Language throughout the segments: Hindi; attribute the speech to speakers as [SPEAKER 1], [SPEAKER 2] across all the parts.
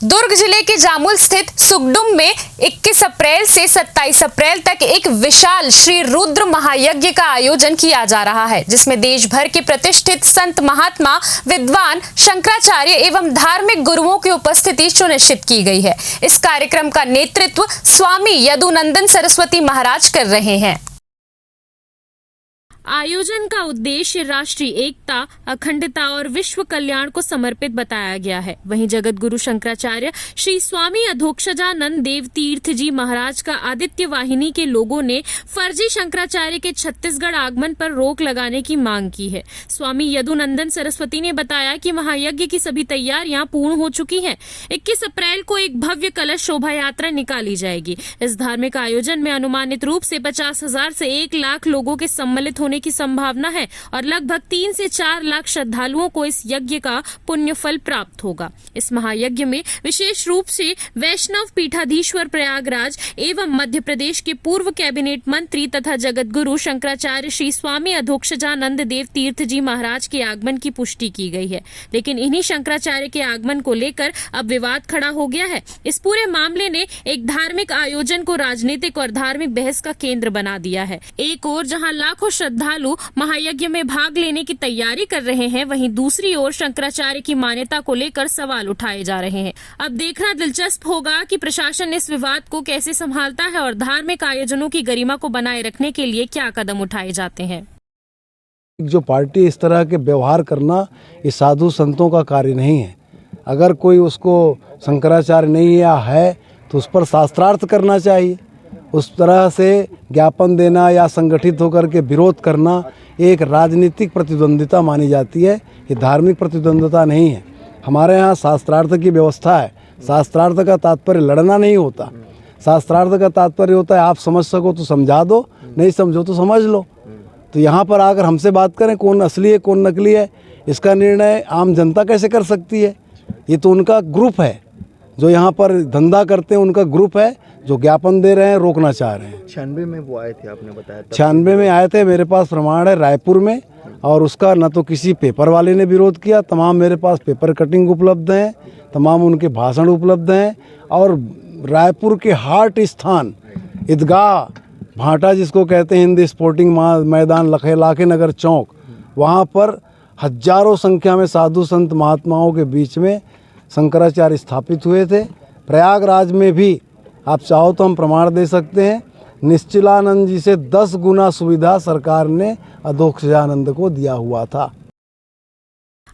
[SPEAKER 1] दुर्ग जिले के जामुल स्थित सुगडुम में 21 अप्रैल से 27 अप्रैल तक एक विशाल श्री रुद्र महायज्ञ का आयोजन किया जा रहा है, जिसमें देश भर के प्रतिष्ठित संत, महात्मा, विद्वान, शंकराचार्य एवं धार्मिक गुरुओं की उपस्थिति सुनिश्चित की गई है। इस कार्यक्रम का नेतृत्व स्वामी यदुनंदन सरस्वती महाराज कर रहे हैं। आयोजन का उद्देश्य राष्ट्रीय एकता, अखंडता और विश्व कल्याण को समर्पित बताया गया है। वहीं जगत गुरु शंकराचार्य श्री स्वामी अधोक्षजानंद देव तीर्थ जी महाराज का आदित्य वाहिनी के लोगों ने फर्जी शंकराचार्य के छत्तीसगढ़ आगमन पर रोक लगाने की मांग की है। स्वामी यदुनंदन सरस्वती ने बताया कि महायज्ञ की सभी तैयारियां पूर्ण हो चुकी हैं। 21 अप्रैल को एक भव्य कलश शोभा यात्रा निकाली जाएगी। इस धार्मिक आयोजन में अनुमानित रूप से 50,000 से 1 लाख लोगों के सम्मिलित होने की संभावना है और लगभग 3 से 4 लाख श्रद्धालुओं को इस यज्ञ का पुण्य फल प्राप्त होगा। इस महायज्ञ में विशेष रूप से वैष्णव पीठाधीश्वर प्रयागराज एवं मध्य प्रदेश के पूर्व कैबिनेट मंत्री तथा जगत गुरु शंकराचार्य श्री स्वामी अधोक्षजानंद देव तीर्थ जी महाराज के आगमन की पुष्टि की गई है। लेकिन इन्हीं शंकराचार्य के आगमन को लेकर अब विवाद खड़ा हो गया है। इस पूरे मामले ने एक धार्मिक आयोजन को राजनीतिक और धार्मिक बहस का केंद्र बना दिया है। एक ओर जहां लाखों श्रद्धालु महायज्ञ में भाग लेने की तैयारी कर रहे हैं, वहीं दूसरी ओर शंकराचार्य की मान्यता को लेकर सवाल उठाए जा रहे हैं। अब देखना दिलचस्प होगा कि प्रशासन इस विवाद को कैसे संभालता है और धार्मिक आयोजनों की गरिमा को बनाए रखने के लिए क्या कदम उठाए जाते हैं।
[SPEAKER 2] जो पार्टी इस तरह के व्यवहार करना, ये साधु संतों का कार्य नहीं है। अगर कोई उसको शंकराचार्य नहीं है तो उस पर शास्त्रार्थ करना चाहिए। उस तरह से ज्ञापन देना या संगठित होकर के विरोध करना एक राजनीतिक प्रतिद्वंदिता मानी जाती है। ये धार्मिक प्रतिद्वंदिता नहीं है। हमारे यहाँ शास्त्रार्थ की व्यवस्था है। शास्त्रार्थ का तात्पर्य लड़ना नहीं होता। शास्त्रार्थ का तात्पर्य होता है आप समझ सको तो समझा दो, नहीं समझो तो समझ लो। तो यहाँ पर आकर हमसे बात करें कौन असली है कौन नकली है, इसका निर्णय आम जनता कैसे कर सकती है? ये तो उनका ग्रुप है, जो यहाँ पर धंधा करते हैं उनका ग्रुप है, जो ज्ञापन दे रहे हैं, रोकना चाह रहे हैं।
[SPEAKER 3] 96 में वो आए थे, आपने बताया
[SPEAKER 2] 96 में आए थे। मेरे पास प्रमाण है रायपुर में, और उसका न तो किसी पेपर वाले ने विरोध किया। तमाम मेरे पास पेपर कटिंग उपलब्ध हैं, तमाम उनके भाषण उपलब्ध हैं। और रायपुर के हार्ट स्थान ईदगाह भाटा जिसको कहते हैं हिंदी स्पोर्टिंग मैदान लाखे नगर चौक, वहाँ पर हजारों संख्या में साधु संत महात्माओं के बीच में शंकराचार्य स्थापित हुए थे। प्रयागराज में भी आप चाहो तो हम प्रमाण दे सकते हैं, निश्चलानंद जी से 10 गुना सुविधा सरकार ने अधोक्षजानंद को दिया हुआ था।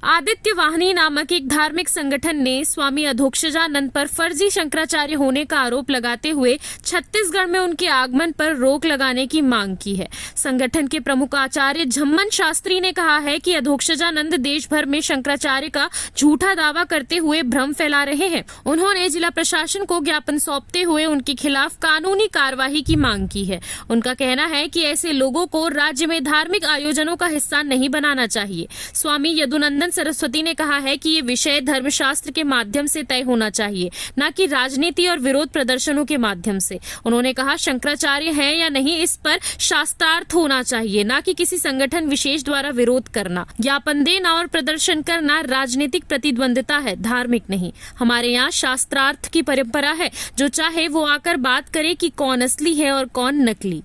[SPEAKER 1] आदित्य वाहिनी नामक एक धार्मिक संगठन ने स्वामी अधोक्षजानंद पर फर्जी शंकराचार्य होने का आरोप लगाते हुए छत्तीसगढ़ में उनके आगमन पर रोक लगाने की मांग की है। संगठन के प्रमुख आचार्य झम्मन शास्त्री ने कहा है कि अधोक्षजानंद देश भर में शंकराचार्य का झूठा दावा करते हुए भ्रम फैला रहे हैं। उन्होंने जिला प्रशासन को ज्ञापन सौंपते हुए उनके खिलाफ कानूनी कार्रवाई की मांग की है। उनका कहना है कि ऐसे लोगों को राज्य में धार्मिक आयोजनों का हिस्सा नहीं बनाना चाहिए। स्वामी यदुनंदन सरस्वती ने कहा है कि ये विषय धर्मशास्त्र के माध्यम से तय होना चाहिए, न कि राजनीति और विरोध प्रदर्शनों के माध्यम से। उन्होंने कहा शंकराचार्य हैं या नहीं, इस पर शास्त्रार्थ होना चाहिए, न कि किसी संगठन विशेष द्वारा विरोध करना, ज्ञापन देना और प्रदर्शन करना राजनीतिक प्रतिद्वंदिता है, धार्मिक नहीं। हमारे यहाँ शास्त्रार्थ की परंपरा है, जो चाहे वो आकर बात करे कि कौन असली है और कौन नकली।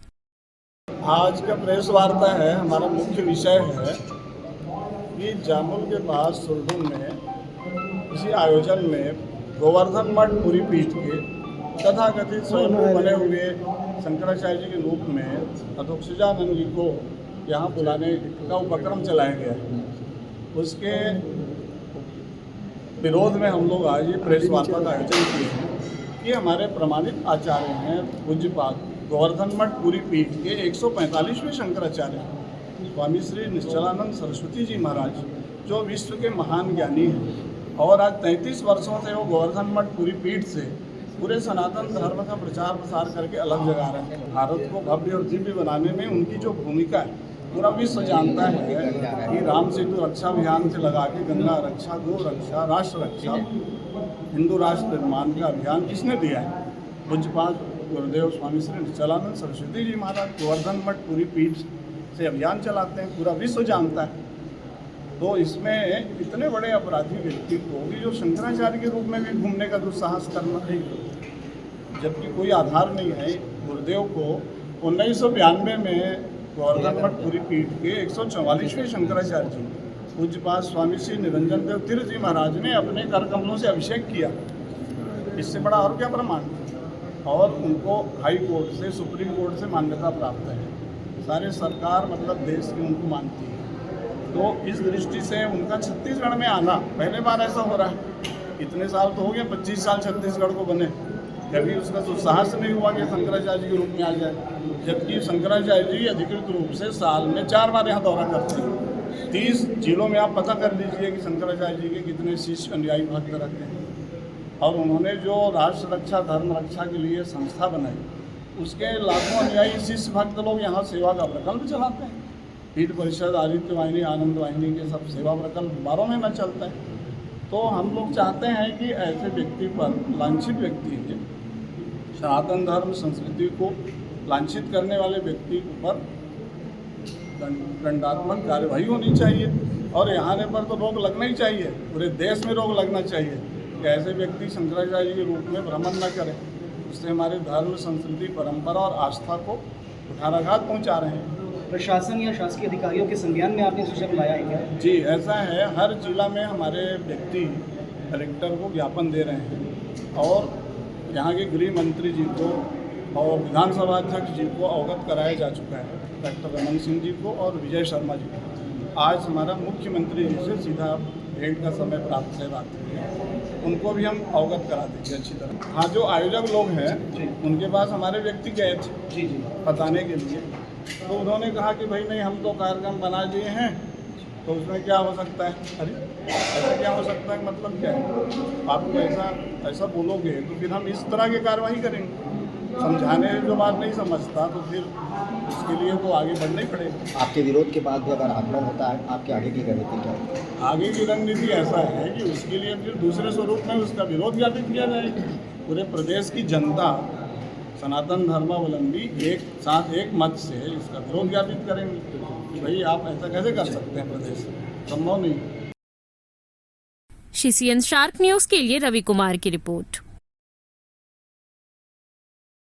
[SPEAKER 4] आज का प्रेस वार्ता है, हमारा मुख्य विषय है कि जामुल के पास सुरडुम में किसी आयोजन में गोवर्धन मठ पूरी पीठ के तथाकथित स्वयं बने हुए शंकराचार्य जी के रूप में अधोक्षजानंद जी को यहाँ बुलाने का उपक्रम चलाया गया है। उसके विरोध में हम लोग आज ये प्रेस वार्ता का आयोजन किए हैं कि हमारे प्रमाणित आचार्य हैं पूज्यपाद गोवर्धन मठ पूरी पीठ के 145वें शंकराचार्य स्वामी श्री निश्चलानंद सरस्वती जी महाराज, जो विश्व के महान ज्ञानी हैं और आज 33 वर्षों से वो गोवर्धन मठ पूरी पीठ से पूरे सनातन धर्म का प्रचार प्रसार करके अलग जगा रहे हैं। भारत को भव्य और दिव्य बनाने में उनकी जो भूमिका है पूरा विश्व जानता है कि राम सेतु रक्षा अभियान से लगा के गंगा रक्षा, गो रक्षा, राष्ट्र रक्षा, हिंदू राष्ट्र निर्माण का अभियान किसने दिया है? पूज्यपाद गुरुदेव स्वामी श्री निश्चलानंद सरस्वती जी महाराज गोवर्धन मठ पूरी पीठ से अभियान चलाते हैं, पूरा विश्व जानता है। तो इसमें इतने बड़े अपराधी व्यक्ति को भी जो शंकराचार्य के रूप में भी घूमने का दुस्साहस करना है, जबकि कोई आधार नहीं है। गुरुदेव को 1992 में गोवर्धन मठ पूरी पीठ के 144वें शंकराचार्य जी पूज्यपाद स्वामी श्री निरंजन देव तीर्थ जी महाराज ने अपने कर कमलों से अभिषेक किया। इससे बड़ा और क्या प्रमाण, और उनको हाई कोर्ट से, सुप्रीम कोर्ट से मान्यता प्राप्त है। सारे सरकार मतलब देश की उनको मानती है। तो इस दृष्टि से उनका छत्तीसगढ़ में आना पहले बार ऐसा हो रहा है। इतने साल तो हो गए, 25 साल छत्तीसगढ़ को बने, कभी उसका दुस्साहस नहीं हुआ कि शंकराचार्य के रूप में आ जाए। जबकि शंकराचार्य जी अधिकृत रूप से साल में 4 बार यहाँ दौरा करते हैं। 30 जिलों में आप पता कर लीजिए कि शंकराचार्य जी के कितने शिष्य अनुयायी भक्त रहते हैं। और उन्होंने जो राष्ट्र रक्षा, धर्म रक्षा के लिए संस्था बनाई, उसके लाखों अनुयायी शिष्य भक्त लोग यहाँ सेवा का प्रकल्प चलाते हैं। पीठ परिषद, आदित्य वाहिनी, आनंद वाहिनी के सब सेवा प्रकल्प 12 महीना चलता है। तो हम लोग चाहते हैं कि ऐसे व्यक्ति पर, लांछित व्यक्ति है, सनातन धर्म संस्कृति को लांछित करने वाले व्यक्ति पर दंडात्मक कार्यवाही होनी चाहिए। और यहाँ आने पर तो रोक लगना ही चाहिए, पूरे देश में रोक लगना चाहिए कि ऐसे व्यक्ति शंकराचार्य के रूप में भ्रमण न करें। उससे हमारे धर्म, संस्कृति, परंपरा और आस्था को कुठाराघात पहुँचा रहे हैं।
[SPEAKER 5] प्रशासन या शासकीय अधिकारियों के संज्ञान में आपने सुझाव लाया है क्या?
[SPEAKER 4] जी, ऐसा है। हर जिला में हमारे व्यक्ति कलेक्टर को ज्ञापन दे रहे हैं और यहाँ के गृह मंत्री जी को और विधानसभा अध्यक्ष जी को अवगत कराया जा चुका है, डॉक्टर रमन सिंह जी को और विजय शर्मा जी को। आज हमारा मुख्यमंत्री जी से सीधा भेंट का समय प्राप्त है, बात उनको भी हम अवगत करा देंगे अच्छी तरह। हाँ, जो आयोजक लोग हैं उनके पास हमारे व्यक्ति गए थे जी बताने के लिए, तो उन्होंने कहा कि भाई नहीं, हम तो कार्यक्रम बना दिए हैं, तो उसमें क्या हो सकता है। अरे ऐसा क्या हो सकता है, मतलब क्या है? आप ऐसा बोलोगे तो फिर हम इस तरह की कार्रवाई करेंगे। समझाने जो बात नहीं समझता तो फिर उसके लिए तो आगे बढ़ना ही पड़ेगा।
[SPEAKER 3] आपके विरोध के बाद भी अगर आंदोलन होता है, आपके आगे की रणनीति क्या है?
[SPEAKER 4] आगे की रणनीति ऐसा है कि उसके लिए फिर दूसरे स्वरूप में उसका विरोध ज्ञापित किया जाएगा। पूरे प्रदेश की जनता, सनातन धर्मावलंबी एक साथ एक मत से इसका विरोध ज्ञापित करेंगे कि भाई आप ऐसा कैसे कर सकते हैं, प्रदेश संभव नहीं।
[SPEAKER 1] CCN शार्क न्यूज के लिए रवि कुमार की रिपोर्ट।